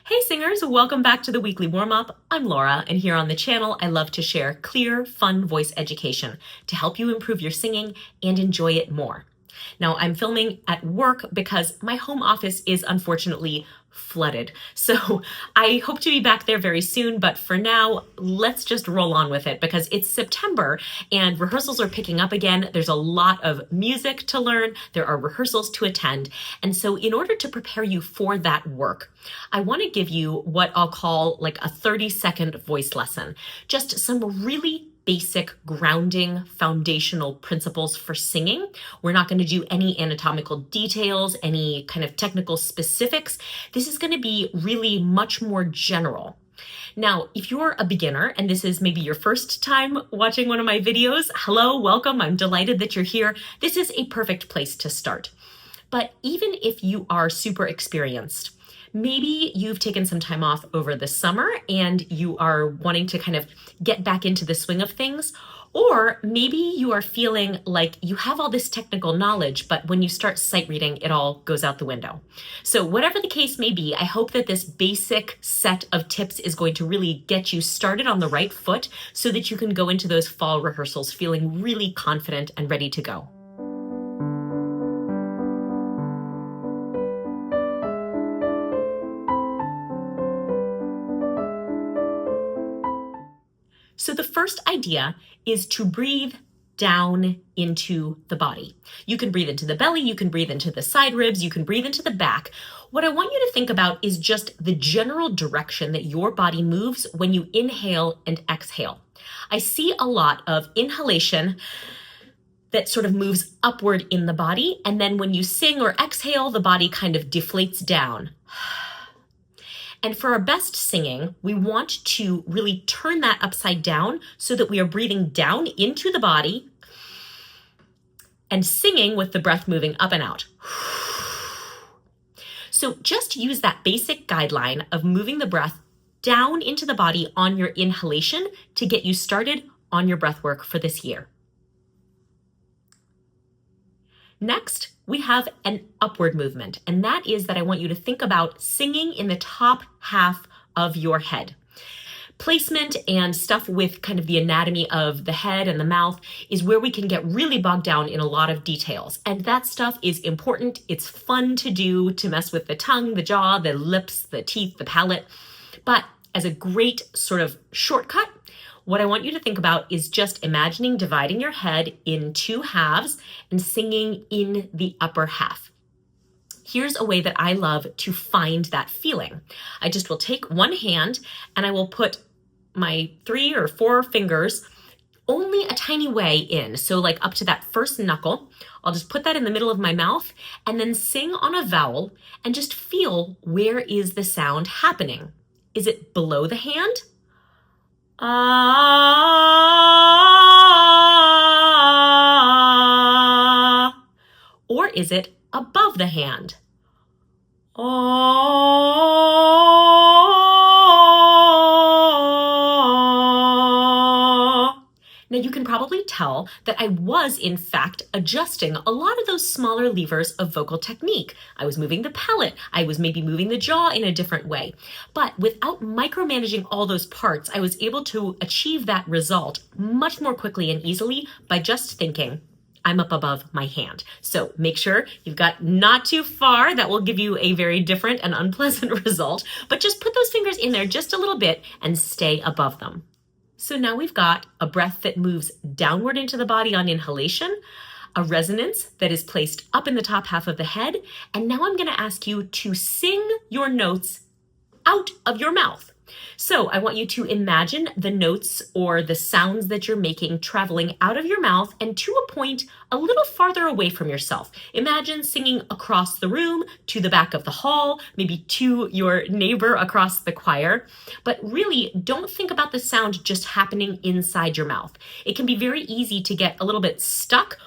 Hey singers, welcome back to the weekly warm-up. I'm Laura, and here on the channel, I love to share clear, fun voice education to help you improve your singing and enjoy it more. Now, I'm filming at work because my home office is unfortunately flooded. So I hope to be back there very soon, but for now, let's just roll on with it because it's September and rehearsals are picking up again. There's a lot of music to learn. There are rehearsals to attend. And so in order to prepare you for that work, I want to give you what I'll call like a 30-second voice lesson. Just some really basic grounding foundational principles for singing. We're not going to do any anatomical details, any kind of technical specifics. This is going to be really much more general. Now, if you're a beginner and this is maybe your first time watching one of my videos, hello, welcome. I'm delighted that you're here. This is a perfect place to start. But even if you are super experienced, maybe you've taken some time off over the summer and you are wanting to kind of get back into the swing of things. Or maybe you are feeling like you have all this technical knowledge, but when you start sight reading, it all goes out the window. So whatever the case may be, I hope that this basic set of tips is going to really get you started on the right foot so that you can go into those fall rehearsals feeling really confident and ready to go. So the first idea is to breathe down into the body. You can breathe into the belly, you can breathe into the side ribs, you can breathe into the back. What I want you to think about is just the general direction that your body moves when you inhale and exhale. I see a lot of inhalation that sort of moves upward in the body, and then when you sing or exhale, the body kind of deflates down. And for our best singing, we want to really turn that upside down so that we are breathing down into the body and singing with the breath moving up and out. So just use that basic guideline of moving the breath down into the body on your inhalation to get you started on your breath work for this year. Next, we have an upward movement, and that is that I want you to think about singing in the top half of your head. Placement and stuff with kind of the anatomy of the head and the mouth is where we can get really bogged down in a lot of details. And that stuff is important. It's fun to do, to mess with the tongue, the jaw, the lips, the teeth, the palate. But as a great sort of shortcut, what I want you to think about is just imagining dividing your head in two halves and singing in the upper half. Here's a way that I love to find that feeling. I just will take one hand and I will put my 3 or 4 fingers only a tiny way in. So like up to that first knuckle, I'll just put that in the middle of my mouth and then sing on a vowel and just feel where is the sound happening. Is it below the hand? Or is it above the hand? Now you can probably tell that I was in fact adjusting a lot of those smaller levers of vocal technique. I was moving the palate, I was maybe moving the jaw in a different way. But without micromanaging all those parts, I was able to achieve that result much more quickly and easily by just thinking, I'm up above my hand. So make sure you've got not too far. That will give you a very different and unpleasant result, but just put those fingers in there just a little bit and stay above them. So now we've got a breath that moves downward into the body on inhalation, a resonance that is placed up in the top half of the head, and now I'm going to ask you to sing your notes out of your mouth. So I want you to imagine the notes or the sounds that you're making traveling out of your mouth and to a point a little farther away from yourself. Imagine singing across the room, to the back of the hall, maybe to your neighbor across the choir. But really, don't think about the sound just happening inside your mouth. It can be very easy to get a little bit stuck,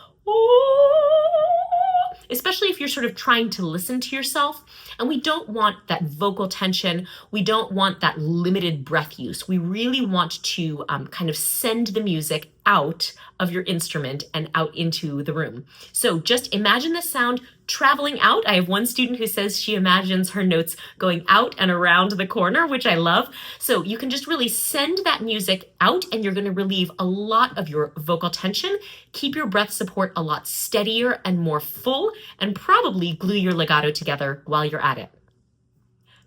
especially if you're sort of trying to listen to yourself. And we don't want that vocal tension. We don't want that limited breath use. We really want to kind of send the music out of your instrument and out into the room. So just imagine the sound traveling out. I have one student who says she imagines her notes going out and around the corner, which I love. So you can just really send that music out and you're going to relieve a lot of your vocal tension, keep your breath support a lot steadier and more full, and probably glue your legato together while you're at it.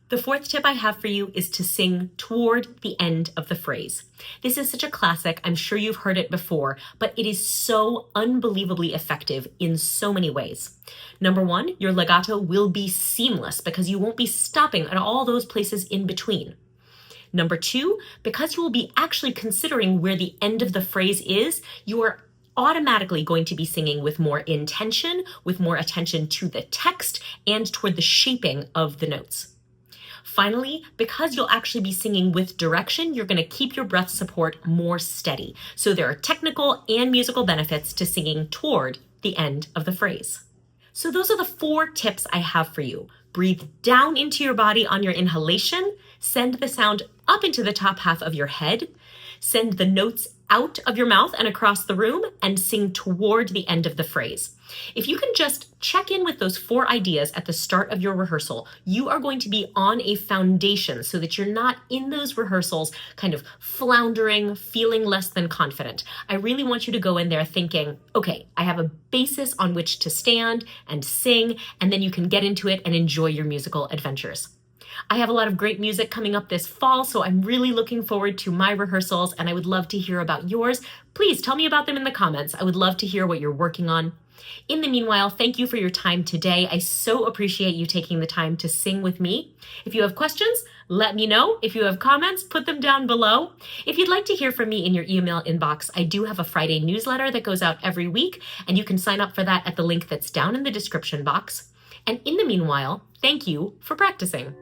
The fourth tip I have for you is to sing toward the end of the phrase. This is such a classic. I'm sure you've heard it before, but it is so unbelievably effective in so many ways. Number one, your legato will be seamless because you won't be stopping at all those places in between. Number two, because you will be actually considering where the end of the phrase is, you are automatically going to be singing with more intention, with more attention to the text, and toward the shaping of the notes. Finally, because you'll actually be singing with direction, you're going to keep your breath support more steady. So there are technical and musical benefits to singing toward the end of the phrase. So those are the 4 tips I have for you. Breathe down into your body on your inhalation, send the sound up into the top half of your head, send the notes out of your mouth and across the room, and sing toward the end of the phrase. If you can just check in with those 4 ideas at the start of your rehearsal, you are going to be on a foundation so that you're not in those rehearsals kind of floundering, feeling less than confident. I really want you to go in there thinking, okay, I have a basis on which to stand and sing, and then you can get into it and enjoy your musical adventures. I have a lot of great music coming up this fall, so I'm really looking forward to my rehearsals, and I would love to hear about yours. Please tell me about them in the comments. I would love to hear what you're working on. In the meanwhile, thank you for your time today. I so appreciate you taking the time to sing with me. If you have questions, let me know. If you have comments, put them down below. If you'd like to hear from me in your email inbox, I do have a Friday newsletter that goes out every week, and you can sign up for that at the link that's down in the description box. And in the meanwhile, thank you for practicing.